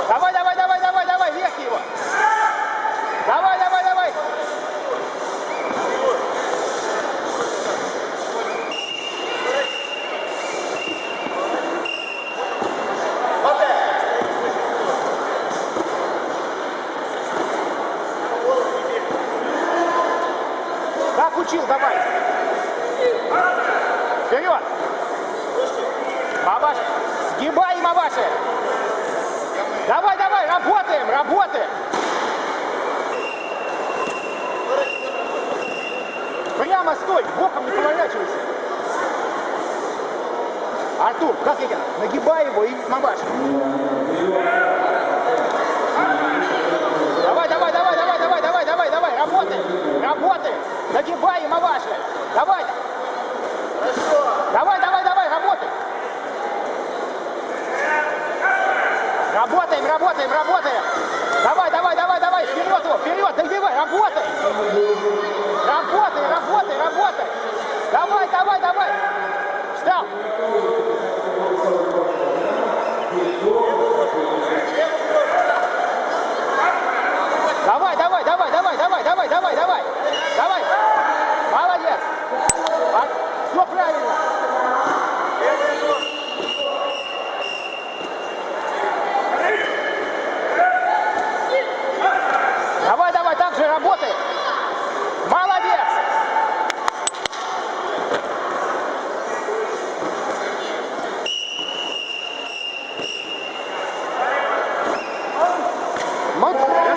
Давай, давай, давай, давай, давай, вверх его. Давай, давай, давай. Как учил, давай. Вперед. Маваши. Сгибай, Маваши. Давай, давай, работаем, работаем. Прямо стой, боком не поворачивайся. Артур, как я? Нагибай его и Маваши. Давай, давай, давай, давай, давай, давай, давай, давай, работаем, работаем. Нагибай и Маваши. Давай. Хорошо. Давай, давай, давай, работай. Работаем, работаем, работаем. Давай, давай, давай, давай, вперед его, вперед, нагибай, работай. Работай, работай, работай. Давай, давай, давай. Встал. Давай, давай, давай, давай, давай, давай, давай, давай. Давай. Молодец. Все правильно. Давай, давай, так же работай. Молодец. Молодец.